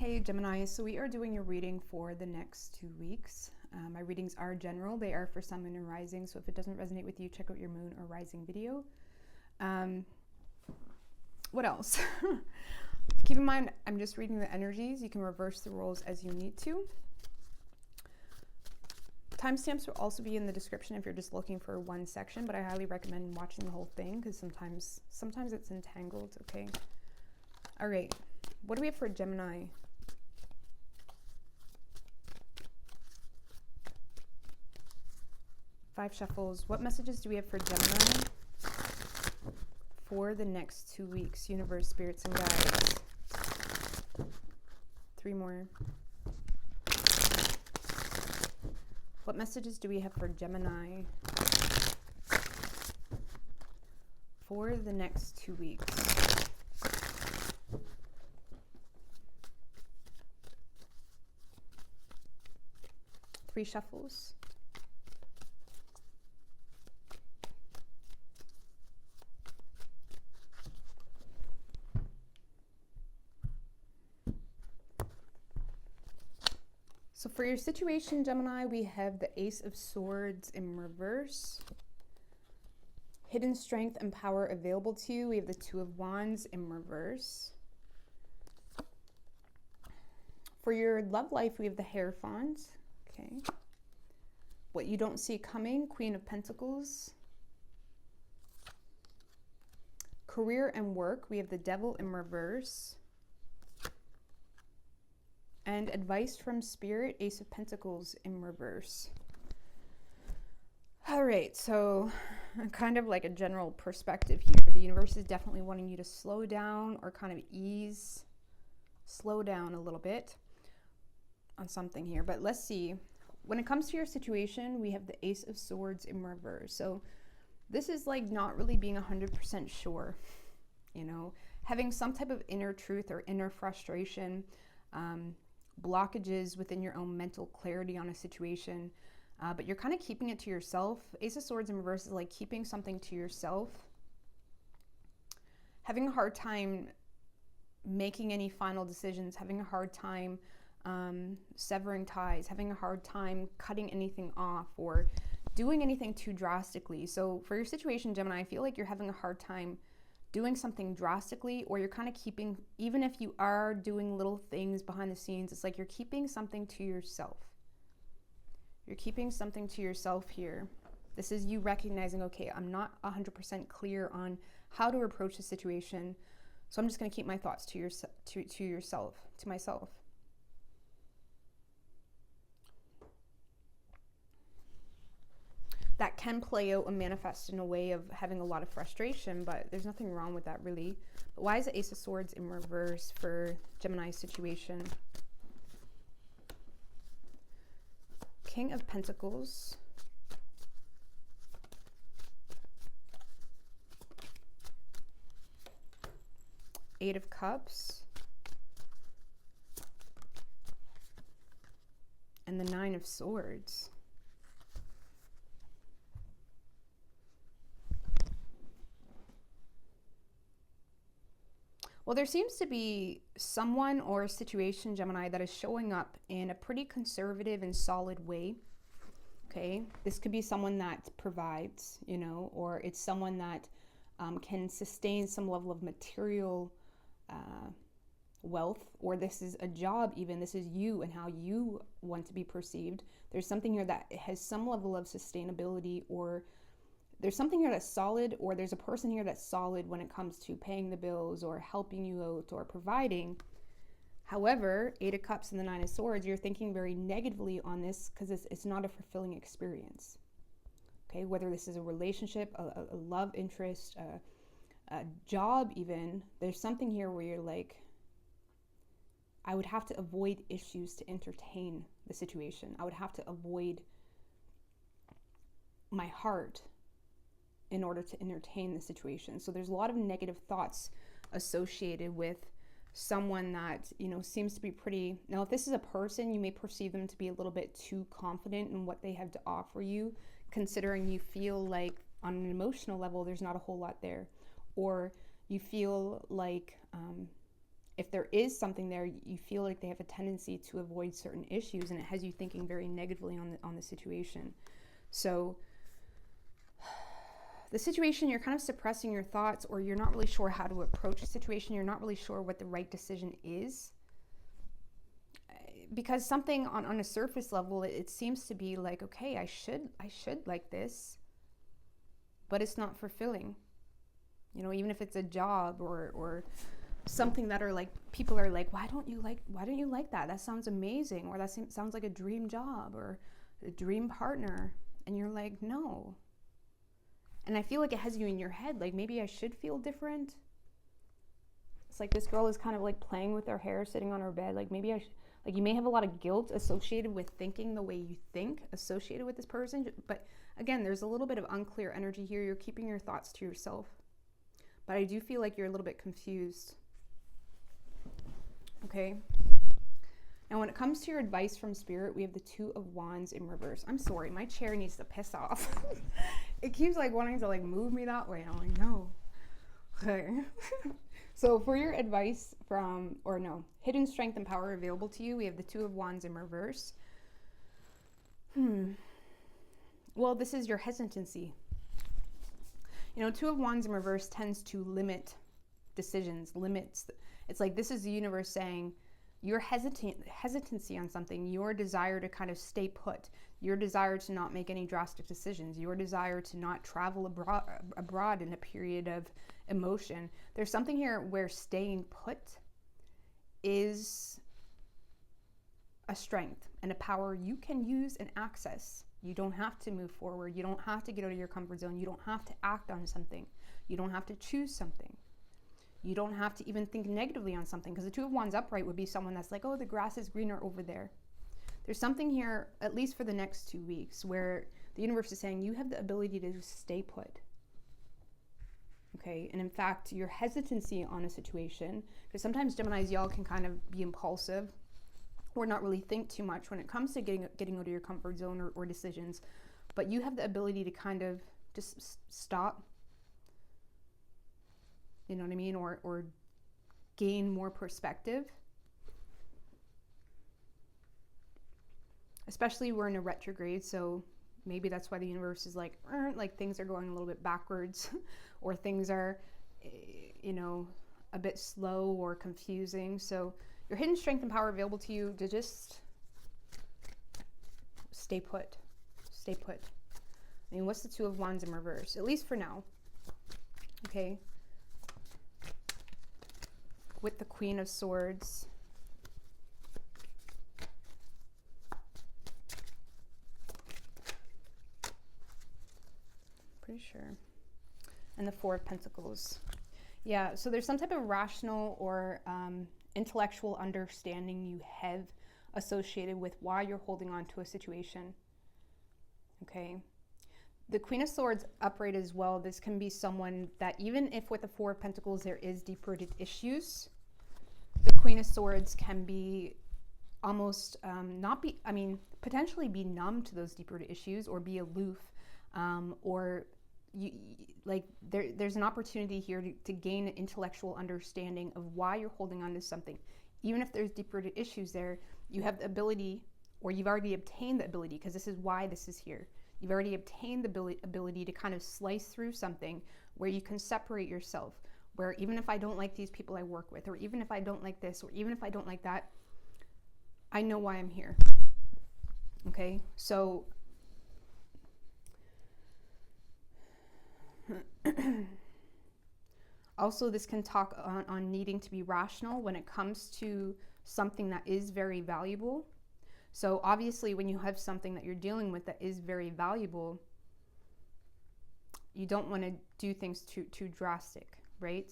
Hey Gemini, so we are doing your reading for the next 2 weeks. My readings are general. They are for Sun, Moon, and Rising. So if it doesn't resonate with you, check out your Moon or Rising video. What else? Keep in mind, I'm just reading the energies. You can reverse the roles as you need to. Timestamps will also be in the description if you're just looking for one section, but I highly recommend watching the whole thing because sometimes it's entangled, okay? All right, what do we have for Gemini? Five shuffles. What messages do we have for Gemini for the next 2 weeks? Universe, spirits, and guides. 3 more. What messages do we have for Gemini for the next 2 weeks? Three shuffles. So for your situation, Gemini, we have the Ace of Swords in reverse. Hidden strength and power available to you. We have the Two of Wands in reverse. For your love life, we have the Hierophant. Okay. What you don't see coming, Queen of Pentacles. Career and work, we have the Devil in reverse. And advice from Spirit, Ace of Pentacles in reverse. All right, so kind of like a general perspective here. The universe is definitely wanting you to slow down or kind of slow down a little bit on something here. But let's see. When it comes to your situation, we have the Ace of Swords in reverse. So this is like not really being 100% sure, you know, having some type of inner truth or inner frustration, blockages within your own mental clarity on a situation, but you're kind of keeping it to yourself. Ace of Swords in reverse is like keeping something to yourself, having a hard time making any final decisions, having a hard time severing ties, having a hard time cutting anything off or doing anything too drastically. So for your situation, Gemini, I feel like you're having a hard time doing something drastically, or you're kind of keeping, even if you are doing little things behind the scenes, it's like you're keeping something to yourself. You're keeping something to yourself here. This is you recognizing, okay, I'm not 100% clear on how to approach the situation, so I'm just going to keep my thoughts to myself. That can play out and manifest in a way of having a lot of frustration, but there's nothing wrong with that really. But why is the Ace of Swords in reverse for Gemini's situation? King of Pentacles. Eight of Cups. And the Nine of Swords. Well, there seems to be someone or a situation, Gemini, that is showing up in a pretty conservative and solid way, okay? This could be someone that provides, you know, or it's someone that can sustain some level of material wealth, or this is a job even. This is you and how you want to be perceived. There's something here that has some level of sustainability, or there's something here that's solid, or there's a person here that's solid when it comes to paying the bills or helping you out or providing. However, Eight of Cups and the Nine of Swords, you're thinking very negatively on this because it's not a fulfilling experience. Okay, whether this is a relationship, a love interest, a job even, there's something here where you're like, I would have to avoid issues to entertain the situation. I would have to avoid my heart in order to entertain the situation. So there's a lot of negative thoughts associated with someone that, you know, seems to be pretty, now if this is a person, you may perceive them to be a little bit too confident in what they have to offer you, considering you feel like on an emotional level there's not a whole lot there, or you feel like if there is something there, you feel like they have a tendency to avoid certain issues, and it has you thinking very negatively on the situation. So the situation, you're kind of suppressing your thoughts, or you're not really sure how to approach a situation. You're not really sure what the right decision is. Because something on a surface level, it seems to be like, okay, I should like this, but it's not fulfilling. You know, even if it's a job or something that are like, people are like, why don't you like that? That sounds amazing. Or that sounds like a dream job or a dream partner. And you're like, no. And I feel like it has you in your head, like, maybe I should feel different. It's like this girl is kind of like playing with her hair, sitting on her bed. Like, maybe like, you may have a lot of guilt associated with thinking the way you think, associated with this person. But again, there's a little bit of unclear energy here. You're keeping your thoughts to yourself. But I do feel like you're a little bit confused. Okay. Now, when it comes to your advice from Spirit, we have the Two of Wands in reverse. I'm sorry, my chair needs to piss off. It keeps like wanting to like move me that way. I'm like, no. Okay. So for your advice hidden strength and power available to you, we have the Two of Wands in reverse. Well, this is your hesitancy. You know, Two of Wands in reverse tends to limit decisions, limits. It's like, this is the universe saying, your hesitancy on something, your desire to kind of stay put, your desire to not make any drastic decisions, your desire to not travel abroad in a period of emotion. There's something here where staying put is a strength and a power you can use and access. You don't have to move forward. You don't have to get out of your comfort zone. You don't have to act on something. You don't have to choose something. You don't have to even think negatively on something, because the Two of Wands upright would be someone that's like, oh, the grass is greener over there. There's something here, at least for the next 2 weeks, where the universe is saying you have the ability to just stay put. Okay, and in fact, your hesitancy on a situation, because sometimes Geminis, y'all can kind of be impulsive or not really think too much when it comes to getting out of your comfort zone or decisions, but you have the ability to kind of just stop, you know what I mean, or gain more perspective. Especially we're in a retrograde, so maybe that's why the universe is like things are going a little bit backwards, or things are, you know, a bit slow or confusing. So your hidden strength and power available to you to just stay put. Stay put. I mean, what's the Two of Wands in reverse? At least for now. Okay. With the Queen of Swords. Pretty sure. And the Four of Pentacles. Yeah, so there's some type of rational or intellectual understanding you have associated with why you're holding on to a situation. Okay. The Queen of Swords upright as well. This can be someone that, even if with the Four of Pentacles there is deep-rooted issues, the Queen of Swords can be almost potentially be numb to those deep-rooted issues, or be aloof, or there's an opportunity here to gain an intellectual understanding of why you're holding on to something. Even if there's deep-rooted issues there, you have the ability, or you've already obtained the ability, because this is why this is here. You've already obtained the ability to kind of slice through something where you can separate yourself, where even if I don't like these people I work with, or even if I don't like this, or even if I don't like that, I know why I'm here. Okay, so also this can talk on needing to be rational when it comes to something that is very valuable. So obviously when you have something that you're dealing with that is very valuable, you don't want to do things too drastic, right?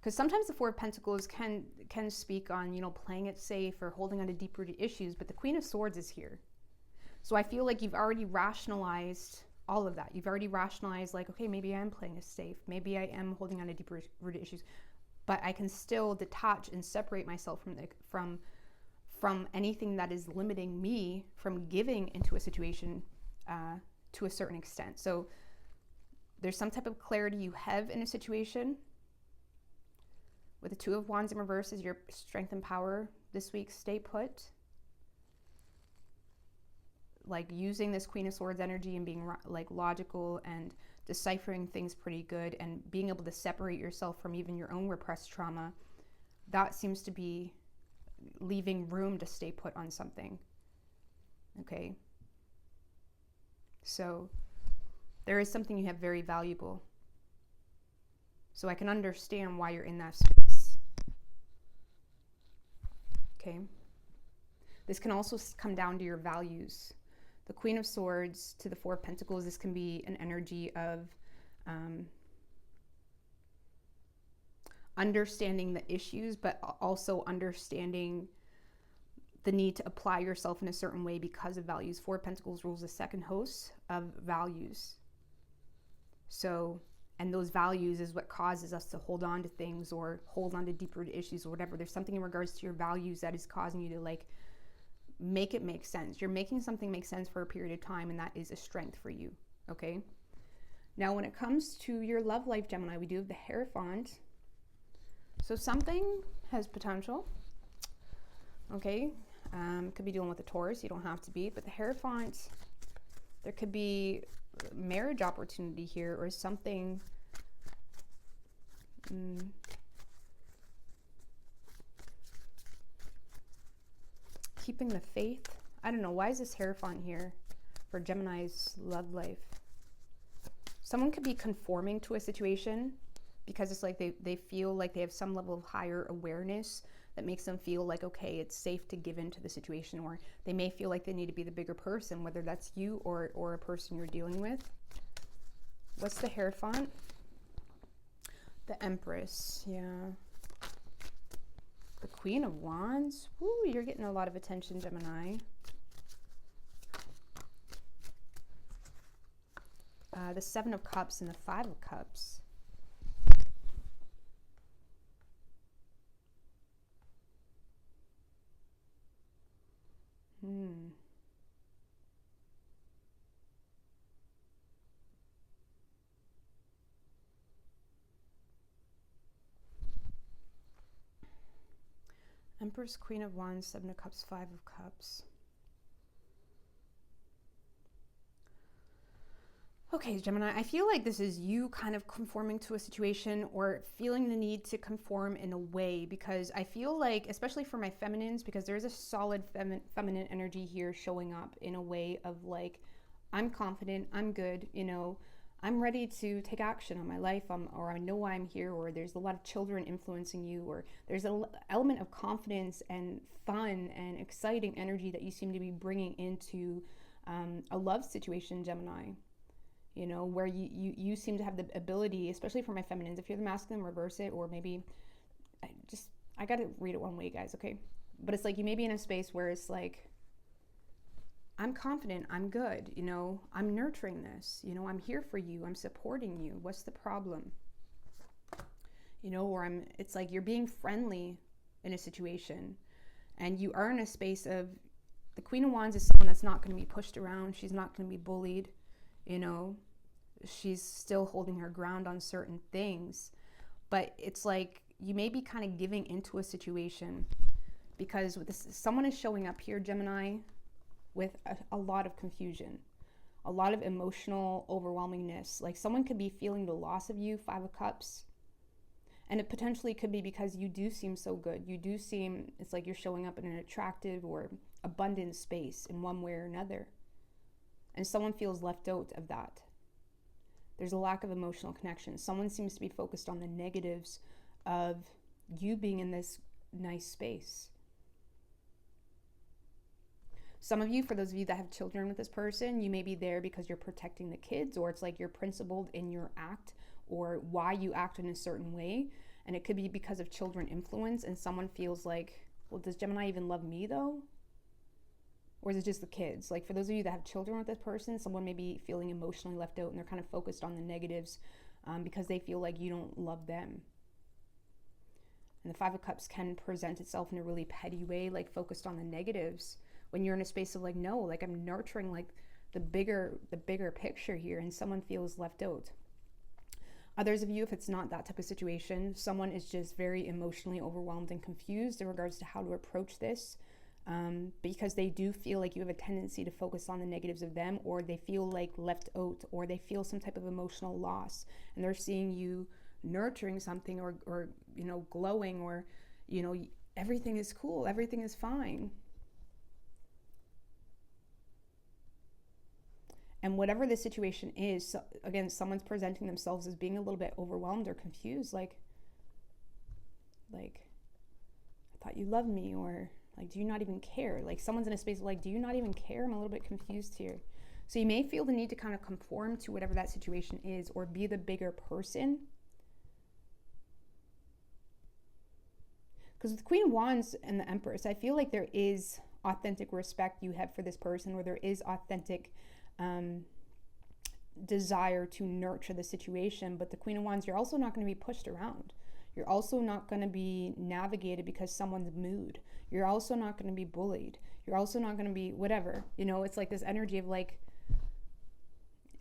Because sometimes the Four of Pentacles can speak on, you know, playing it safe or holding on to deep-rooted issues, but the Queen of Swords is here. So I feel like you've already rationalized all of that. You've already rationalized, like, okay, maybe I am playing it safe. Maybe I am holding on to deep-rooted issues, but I can still detach and separate myself from anything that is limiting me from giving into a situation to a certain extent. So there's some type of clarity you have in a situation, With the Two of Wands in reverse is your strength and power this week. Stay put. Like using this Queen of Swords energy and being like logical and deciphering things pretty good and being able to separate yourself from even your own repressed trauma. That seems to be leaving room to stay put on something. Okay. So there is something you have very valuable. So I can understand why you're in that space. Okay. This can also come down to your values. The Queen of Swords to the Four of Pentacles, this can be an energy of understanding the issues, but also understanding the need to apply yourself in a certain way because of values. Four of Pentacles rules the second host of values. So, and those values is what causes us to hold on to things or hold on to deeper issues or whatever. There's something in regards to your values that is causing you to like make it make sense. You're making something make sense for a period of time, and that is a strength for you. Okay. Now, when it comes to your love life, Gemini, we do have the Hierophant. So something has potential. Okay. Could be dealing with a Taurus. You don't have to be, but the Hierophant, there could be marriage opportunity here or something. Keeping the faith. I don't know. Why is this Hierophant here for Gemini's love life? Someone could be conforming to a situation because it's like they feel like they have some level of higher awareness that makes them feel like, okay, it's safe to give into the situation, or they may feel like they need to be the bigger person, whether that's you or a person you're dealing with. What's the Hierophant? The Empress. Yeah. The Queen of Wands. Woo, you're getting a lot of attention, Gemini. The Seven of Cups and the Five of Cups. Empress, Queen of Wands, Seven of Cups, Five of Cups. Okay, Gemini, I feel like this is you kind of conforming to a situation or feeling the need to conform in a way, because I feel like, especially for my feminines, because there's a solid feminine energy here showing up in a way of like, I'm confident, I'm good, you know, I'm ready to take action on my life, or I know why I'm here, or there's a lot of children influencing you, or there's an element of confidence and fun and exciting energy that you seem to be bringing into a love situation, Gemini. You know, where you seem to have the ability, especially for my feminines, if you're the masculine, reverse it, or maybe, I gotta read it one way, guys, okay? But it's like you may be in a space where it's like, I'm confident, I'm good, you know, I'm nurturing this, you know, I'm here for you, I'm supporting you, what's the problem? You know, or it's like you're being friendly in a situation, and you are in a space of, the Queen of Wands is someone that's not going to be pushed around, she's not going to be bullied, you know, she's still holding her ground on certain things, but it's like you may be kind of giving into a situation because with this, someone is showing up here, Gemini, with a lot of confusion, a lot of emotional overwhelmingness. Like someone could be feeling the loss of you, Five of Cups, and it potentially could be because you do seem so good. You do seem, it's like you're showing up in an attractive or abundant space in one way or another. And someone feels left out of that. There's a lack of emotional connection. Someone seems to be focused on the negatives of you being in this nice space. Some of you, for those of you that have children with this person, you may be there because you're protecting the kids, or it's like you're principled in your act or why you act in a certain way. And it could be because of children influence, and someone feels like, well, does Gemini even love me though? Or is it just the kids? Like for those of you that have children with this person, someone may be feeling emotionally left out and they're kind of focused on the negatives because they feel like you don't love them. And the Five of Cups can present itself in a really petty way, like focused on the negatives, when you're in a space of like, no, like I'm nurturing like the bigger picture here, and someone feels left out. Others of you, if it's not that type of situation, someone is just very emotionally overwhelmed and confused in regards to how to approach this, because they do feel like you have a tendency to focus on the negatives of them, or they feel like left out, or they feel some type of emotional loss, and they're seeing you nurturing something, or glowing, or everything is cool, everything is fine. And whatever the situation is, again, someone's presenting themselves as being a little bit overwhelmed or confused, like I thought you loved me, or like, do you not even care? Like, someone's in a space of like, do you not even care? I'm a little bit confused here. So you may feel the need to kind of conform to whatever that situation is, or be the bigger person. Because with the Queen of Wands and the Empress, I feel like there is authentic respect you have for this person, or there is authentic desire to nurture the situation. But the Queen of Wands, you're also not going to be pushed around. You're also not going to be navigated because someone's mood. You're also not going to be bullied. You're also not going to be whatever. It's like this energy of like,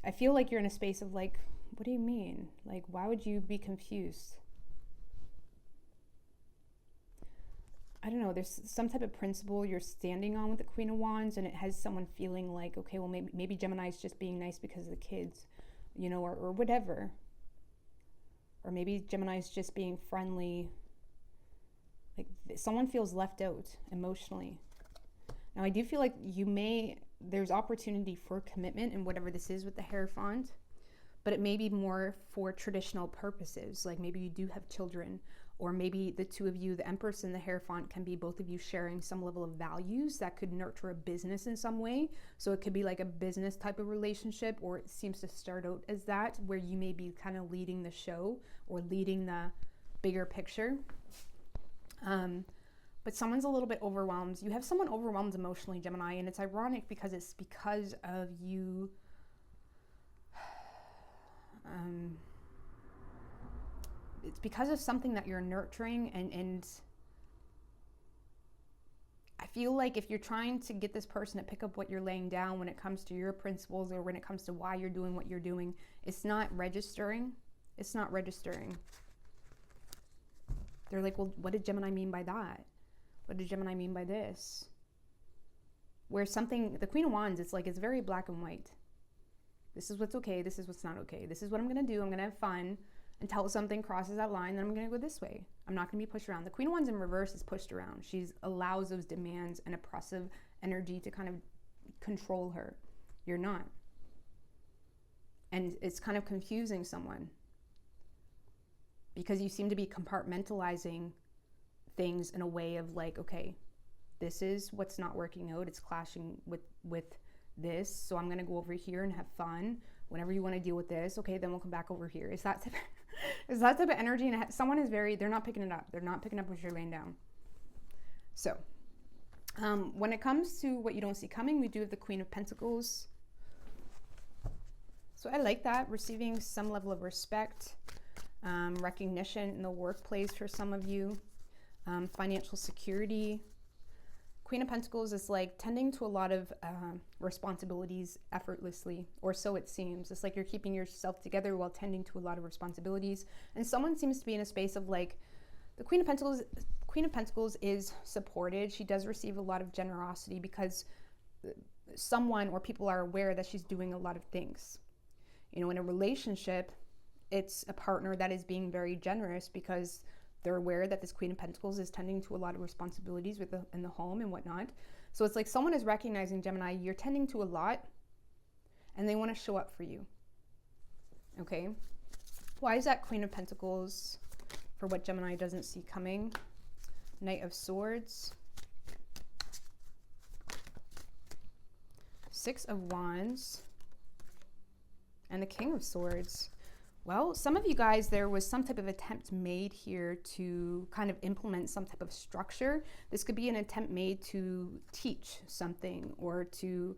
I feel like you're in a space of like, what do you mean? Like, why would you be confused? I don't know, there's some type of principle you're standing on with the Queen of Wands, and it has someone feeling like, okay, well, maybe Gemini is just being nice because of the kids, or whatever. Or maybe Gemini is just being friendly. Like, someone feels left out emotionally. Now, I do feel like there's opportunity for commitment in whatever this is with the Hierophant, but it may be more for traditional purposes. Like, maybe you do have children, or maybe the two of you, the Empress and the Hierophant, can be both of you sharing some level of values that could nurture a business in some way. So it could be like a business type of relationship, or it seems to start out as that, where you may be kind of leading the show or leading the bigger picture. But someone's a little bit overwhelmed. You have someone overwhelmed emotionally, Gemini, and it's ironic because it's because of you. It's because of something that you're nurturing, and I feel like if you're trying to get this person to pick up what you're laying down when it comes to your principles, or when it comes to why you're doing what you're doing, it's not registering. It's not registering. They're like, well, what did Gemini mean by that? What did Gemini mean by this? Where the Queen of Wands, it's like, it's very black and white. This is what's okay. This is what's not okay. This is what I'm going to do. I'm going to have fun until something crosses that line. Then I'm going to go this way. I'm not going to be pushed around. The Queen of Wands in reverse is pushed around. She allows those demands and oppressive energy to kind of control her. You're not. And it's kind of confusing someone, because you seem to be compartmentalizing things in a way of like, okay, this is what's not working out. It's clashing with this. So I'm going to go over here and have fun. Whenever you want to deal with this, okay, then we'll come back over here. Is that type of energy? And someone is they're not picking it up. They're not picking up what you're laying down. So when it comes to what you don't see coming, we do have the Queen of Pentacles. So I like that, receiving some level of respect, recognition in the workplace for some of you, financial security. Queen of Pentacles is like tending to a lot of responsibilities effortlessly, or so it seems. It's like you're keeping yourself together while tending to a lot of responsibilities. And someone seems to be in a space of like, the Queen of Pentacles is supported. She does receive a lot of generosity because someone or people are aware that she's doing a lot of things. In a relationship, it's a partner that is being very generous because they're aware that this Queen of Pentacles is tending to a lot of responsibilities in the home and whatnot. So it's like someone is recognizing, Gemini, you're tending to a lot, and they want to show up for you. Okay? Why is that Queen of Pentacles for what Gemini doesn't see coming? Knight of Swords. Six of Wands. And the King of Swords. Well, some of you guys, there was some type of attempt made here to kind of implement some type of structure. This could be an attempt made to teach something, or to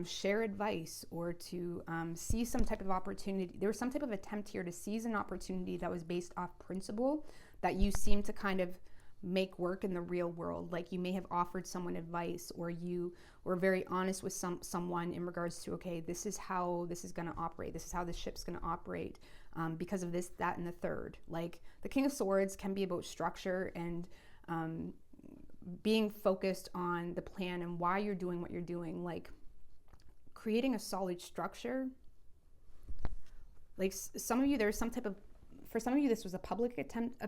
share advice, or to see some type of opportunity. There was some type of attempt here to seize an opportunity that was based off principle that you seem to kind of make work in the real world. Like you may have offered someone advice, or you were very honest with someone in regards to, okay, this is how this is going to operate. This is how the ship's going to operate. because of this, that, and the third. Like the King of Swords can be about structure and being focused on the plan and why you're doing what you're doing, like creating a solid structure. Like some of you, there's some type of, for some of you, this was a public attempt,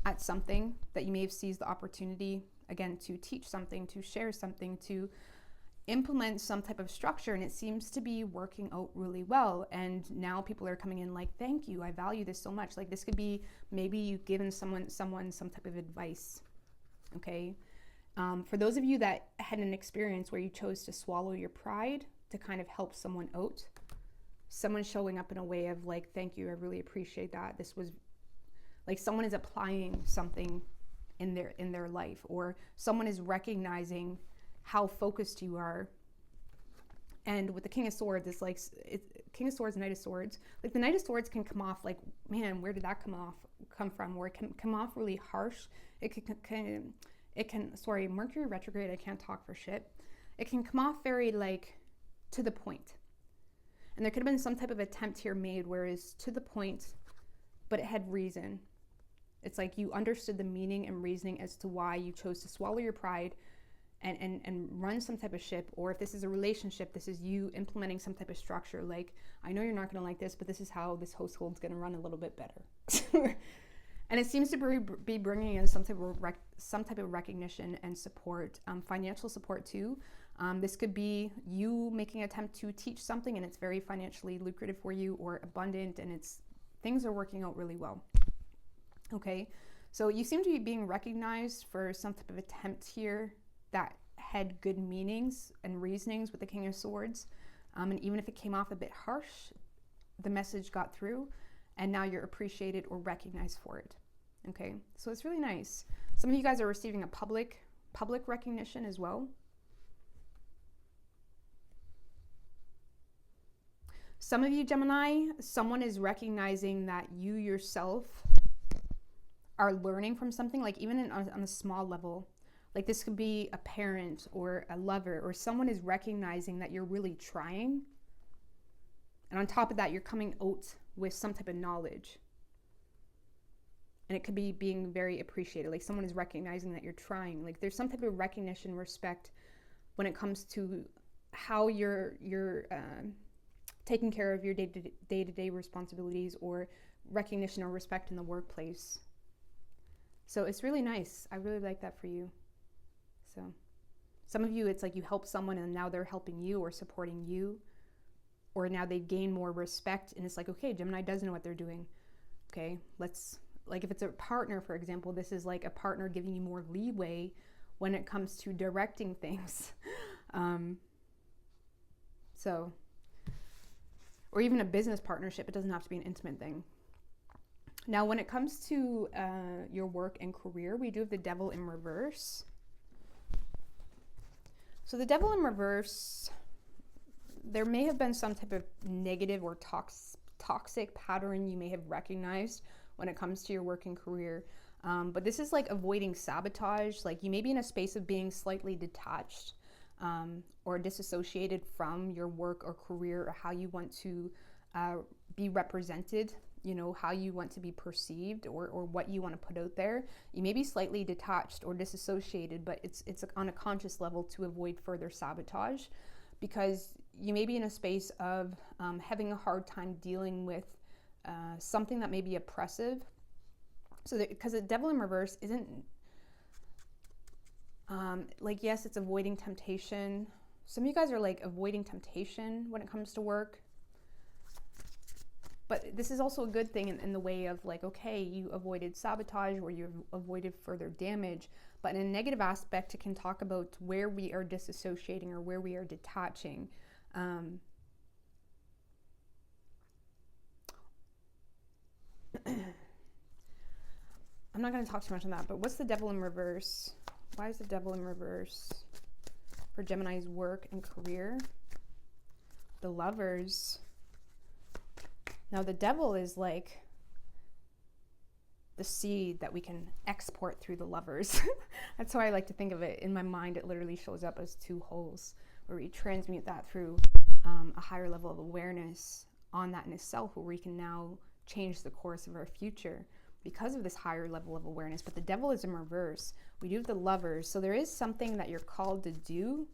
at something that you may have seized the opportunity, again, to teach something, to share something, to implement some type of structure, and it seems to be working out really well. And now people are coming in like, thank you, I value this so much. Like this could be maybe you've given someone some type of advice. Okay. For those of you that had an experience where you chose to swallow your pride to kind of help someone out, someone showing up in a way of like, thank you, I really appreciate that. This was like someone is applying something in their life, or someone is recognizing how focused you are. And with the King of Swords, it's like King of Swords, Knight of Swords. Like the Knight of Swords can come off like, man, where did that come from? Or it can come off really harsh. It can, sorry, Mercury retrograde, I can't talk for shit. It can come off very like to the point. And there could have been some type of attempt here made where it's to the point, but it had reason. It's like you understood the meaning and reasoning as to why you chose to swallow your pride and run some type of ship. Or if this is a relationship, this is you implementing some type of structure. Like, I know you're not going to like this, but this is how this household's going to run a little bit better. And it seems to be bringing in some type of recognition and support, financial support too. This could be you making an attempt to teach something and it's very financially lucrative for you, or abundant, and things are working out really well. Okay, so you seem to be being recognized for some type of attempt here that had good meanings and reasonings with the King of Swords. And even if it came off a bit harsh, the message got through, and now you're appreciated or recognized for it. Okay, so it's really nice. Some of you guys are receiving a public recognition as well. Some of you, Gemini, someone is recognizing that you yourself are learning from something, like even on a small level. Like this could be a parent or a lover, or someone is recognizing that you're really trying. And on top of that, you're coming out with some type of knowledge. And it could be being very appreciated. Like someone is recognizing that you're trying. Like there's some type of recognition, respect when it comes to how you're taking care of your day-to-day responsibilities, or recognition or respect in the workplace. So it's really nice. I really like that for you. So some of you, it's like you help someone and now they're helping you or supporting you, or now they gain more respect, and it's like, okay, Gemini does know what they're doing. Okay, let's, like if it's a partner, for example, this is like a partner giving you more leeway when it comes to directing things. So, or even a business partnership, it doesn't have to be an intimate thing. Now, when it comes to your work and career, we do have the Devil in reverse. So the Devil in reverse, there may have been some type of negative or toxic pattern you may have recognized when it comes to your work and career. But this is like avoiding sabotage. Like you may be in a space of being slightly detached or disassociated from your work or career, or how you want to be represented, you know, how you want to be perceived, or what you want to put out there. You may be slightly detached or disassociated, but it's on a conscious level to avoid further sabotage, because you may be in a space of having a hard time dealing with something that may be oppressive. So because the Devil in reverse isn't like, yes, it's avoiding temptation. Some of you guys are like avoiding temptation when it comes to work. But this is also a good thing in the way of like, okay, you avoided sabotage or you avoided further damage. But in a negative aspect, it can talk about where we are disassociating or where we are detaching. I'm not going to talk too much on that, but what's the Devil in reverse? Why is the Devil in reverse for Gemini's work and career? The Lovers. Now the Devil is like the seed that we can export through the Lovers. That's how I like to think of it. In my mind, it literally shows up as two holes where we transmute that through a higher level of awareness on that in itself, where we can now change the course of our future because of this higher level of awareness. But the devil is in reverse. We do have the Lovers. So there is something that you're called to do,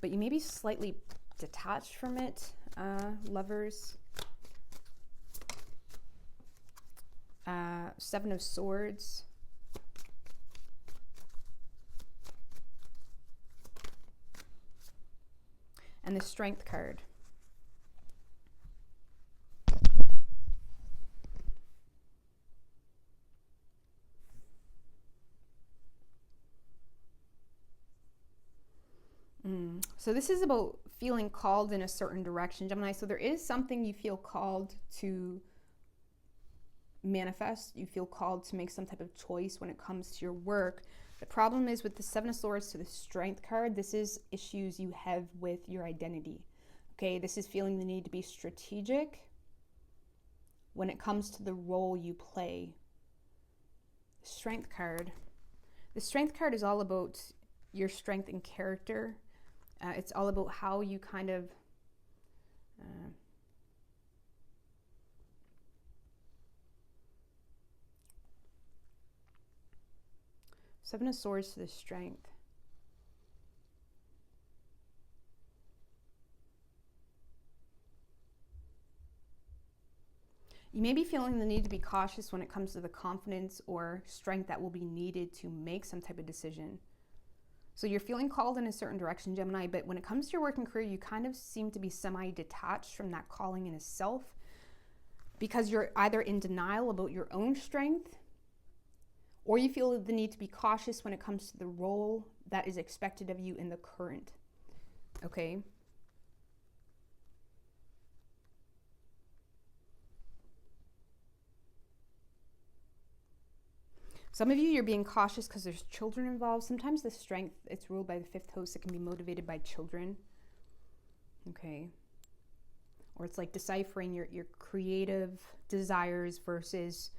but you may be slightly detached from it, Lovers. Seven of Swords. And the Strength card. So this is about feeling called in a certain direction, Gemini. So there is something you feel called to manifest. You feel called to make some type of choice when it comes to your work. The problem is with the Seven of Swords to the Strength card, this is issues you have with your identity. Okay, this is feeling the need to be strategic when it comes to the role you play. Strength card. The Strength card is all about your strength and character. It's all about how you kind of Seven of Swords to the Strength. You may be feeling the need to be cautious when it comes to the confidence or strength that will be needed to make some type of decision. So you're feeling called in a certain direction, Gemini, but when it comes to your work and career, you kind of seem to be semi-detached from that calling in itself, because you're either in denial about your own strength, or you feel the need to be cautious when it comes to the role that is expected of you in the current. Okay? Some of you, you're being cautious because there's children involved. Sometimes the strength, it's ruled by the fifth house. It can be motivated by children. Okay. Or it's like deciphering your creative desires versus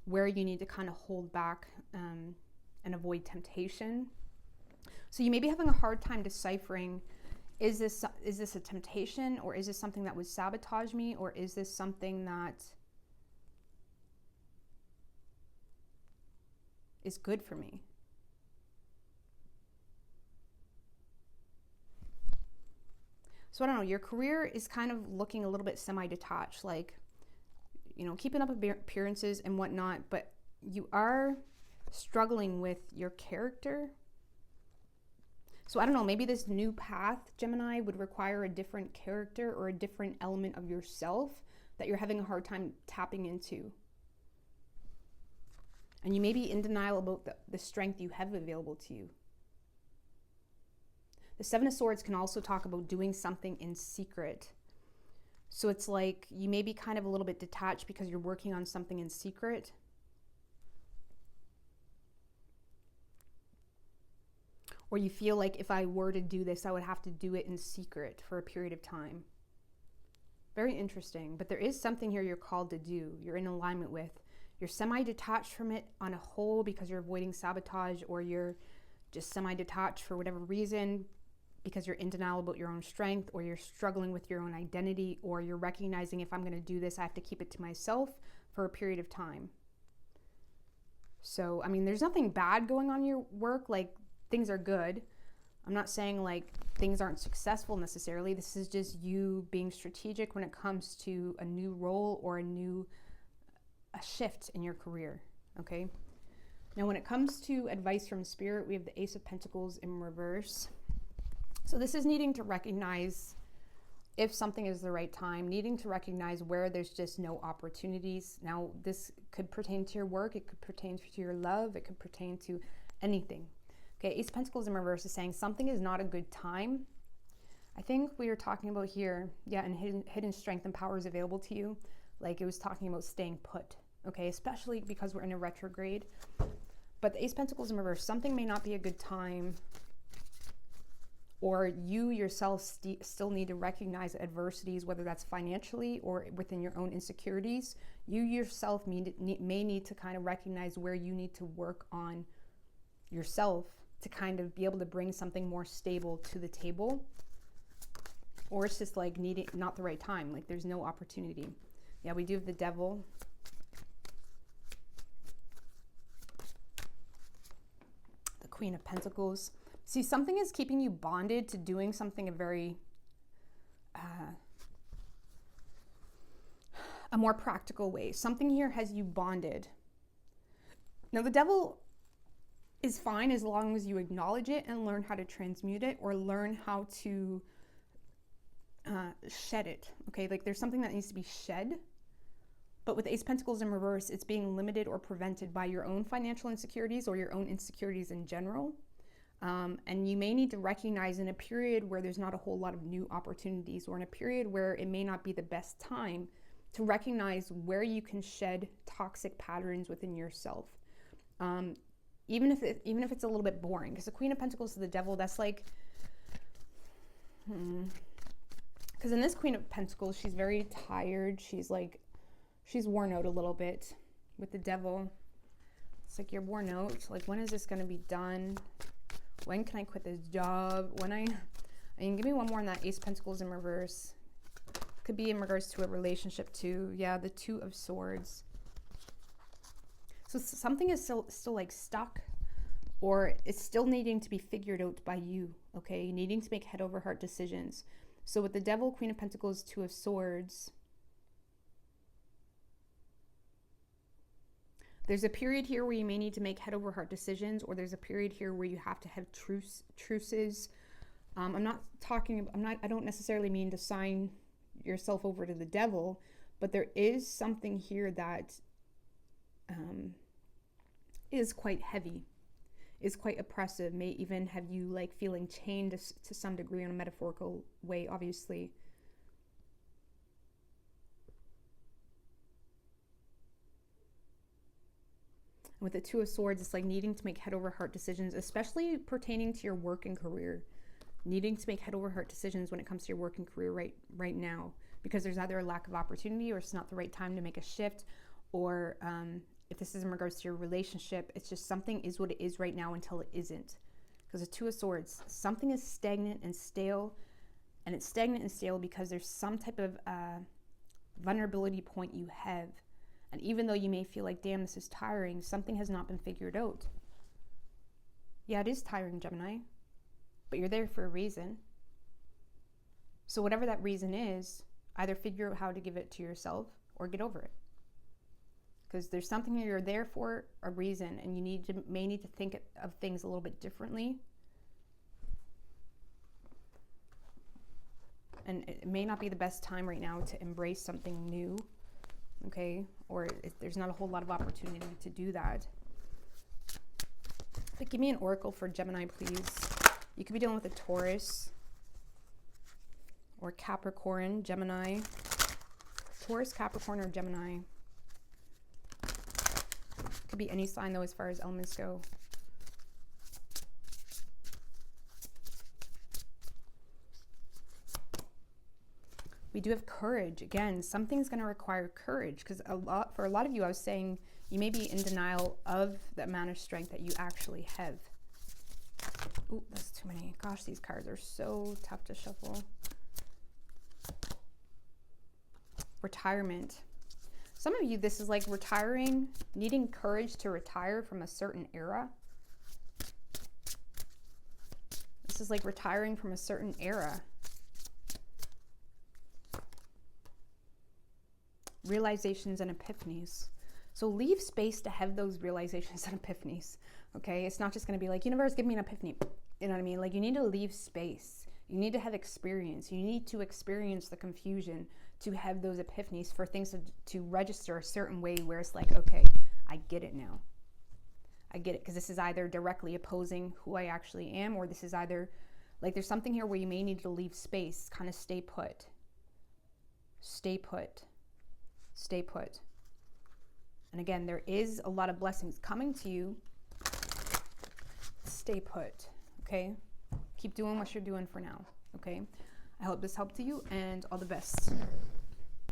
where you need to kind of hold back and avoid temptation. So you may be having a hard time deciphering, is this a temptation, or is this something that would sabotage me, or is this something that is good for me? So I don't know, your career is kind of looking a little bit semi-detached, like, you know, keeping up appearances and whatnot, but you are struggling with your character. So I don't know, maybe this new path, Gemini, would require a different character or a different element of yourself that you're having a hard time tapping into. And you may be in denial about the strength you have available to you. The Seven of Swords can also talk about doing something in secret. So it's like you may be kind of a little bit detached because you're working on something in secret. Or you feel like if I were to do this, I would have to do it in secret for a period of time. Very interesting. But there is something here you're called to do. You're in alignment with. You're semi-detached from it on a whole because you're avoiding sabotage, or you're just semi-detached for whatever reason because you're in denial about your own strength, or you're struggling with your own identity, or you're recognizing if I'm going to do this, I have to keep it to myself for a period of time. So, I mean, there's nothing bad going on in your work. Like, things are good. I'm not saying like things aren't successful necessarily. This is just you being strategic when it comes to a new role or a shift in your career, okay? Now, when it comes to advice from Spirit, we have the Ace of Pentacles in reverse. So this is needing to recognize if something is the right time, needing to recognize where there's just no opportunities. Now, this could pertain to your work, it could pertain to your love, it could pertain to anything. Okay, Ace of Pentacles in reverse is saying something is not a good time. I think we were talking about here, yeah, and hidden strength and power is available to you. Like it was talking about staying put, okay, especially because we're in a retrograde. But the Ace of Pentacles in reverse, something may not be a good time, or you yourself still need to recognize adversities, whether that's financially or within your own insecurities. You yourself may need to kind of recognize where you need to work on yourself to kind of be able to bring something more stable to the table. Or it's just like needing, not the right time. Like there's no opportunity. Yeah, we do have the Devil. The Queen of Pentacles. See, something is keeping you bonded to doing something a very, a more practical way. Something here has you bonded. Now the Devil is fine as long as you acknowledge it and learn how to transmute it, or learn how to shed it. Okay, like there's something that needs to be shed. But with Ace of Pentacles in reverse, it's being limited or prevented by your own financial insecurities or your own insecurities in general. And you may need to recognize in a period where there's not a whole lot of new opportunities, or in a period where it may not be the best time, to recognize where you can shed toxic patterns within yourself. Even if it's a little bit boring, because the Queen of Pentacles to the Devil, that's like, because in this Queen of Pentacles, she's very tired. She's worn out a little bit. With the Devil, it's like you're worn out. Like, when is this going to be done? When can I quit this job? And give me one more on that Ace of Pentacles in reverse. Could be in regards to a relationship too. Yeah, the Two of Swords. So something is still like stuck, or it's still needing to be figured out by you, okay? Needing to make head over heart decisions. So with the Devil, Queen of Pentacles, Two of Swords, there's a period here where you may need to make head over heart decisions, or there's a period here where you have to have truces. I don't necessarily mean to sign yourself over to the Devil, but there is something here that is quite heavy, is quite oppressive, may even have you like feeling chained to some degree, in a metaphorical way, obviously. With the Two of Swords, it's like needing to make head over heart decisions, especially pertaining to your work and career. Needing to make head over heart decisions when it comes to your work and career right now, because there's either a lack of opportunity, or it's not the right time to make a shift, or if this is in regards to your relationship, it's just something is what it is right now until it isn't. Because the Two of Swords, something is stagnant and stale, and it's stagnant and stale because there's some type of vulnerability point you have. And even though you may feel like, damn, this is tiring, something has not been figured out. Yeah, it is tiring, Gemini, but you're there for a reason. So whatever that reason is, either figure out how to give it to yourself or get over it. Because there's something you're there for a reason, and you may need to think of things a little bit differently. And it may not be the best time right now to embrace something new. Okay, or there's not a whole lot of opportunity to do that. But give me an oracle for Gemini, please. You could be dealing with a Taurus or Capricorn, Gemini. Taurus, Capricorn, or Gemini. Could be any sign though, as far as elements go. We do have courage. Again, something's going to require courage, because for a lot of you, I was saying you may be in denial of the amount of strength that you actually have. Ooh, that's too many. Gosh, these cards are so tough to shuffle. Retirement. Some of you, this is like retiring, needing courage to retire from a certain era. This is like retiring from a certain era. Realizations and epiphanies. So leave space to have those realizations and epiphanies. Okay, it's not just going to be like, universe, give me an epiphany. You know what I mean? Like, you need to leave space. You need to have experience. You need to experience the confusion to have those epiphanies, for things to register a certain way where it's like, okay, I get it now. I get it, because this is either directly opposing who I actually am, or this is either like, there's something here where you may need to leave space, kind of stay put. Stay put. Stay put. And again, there is a lot of blessings coming to you. Stay put, okay? Keep doing what you're doing for now, okay? I hope this helped you, and all the best.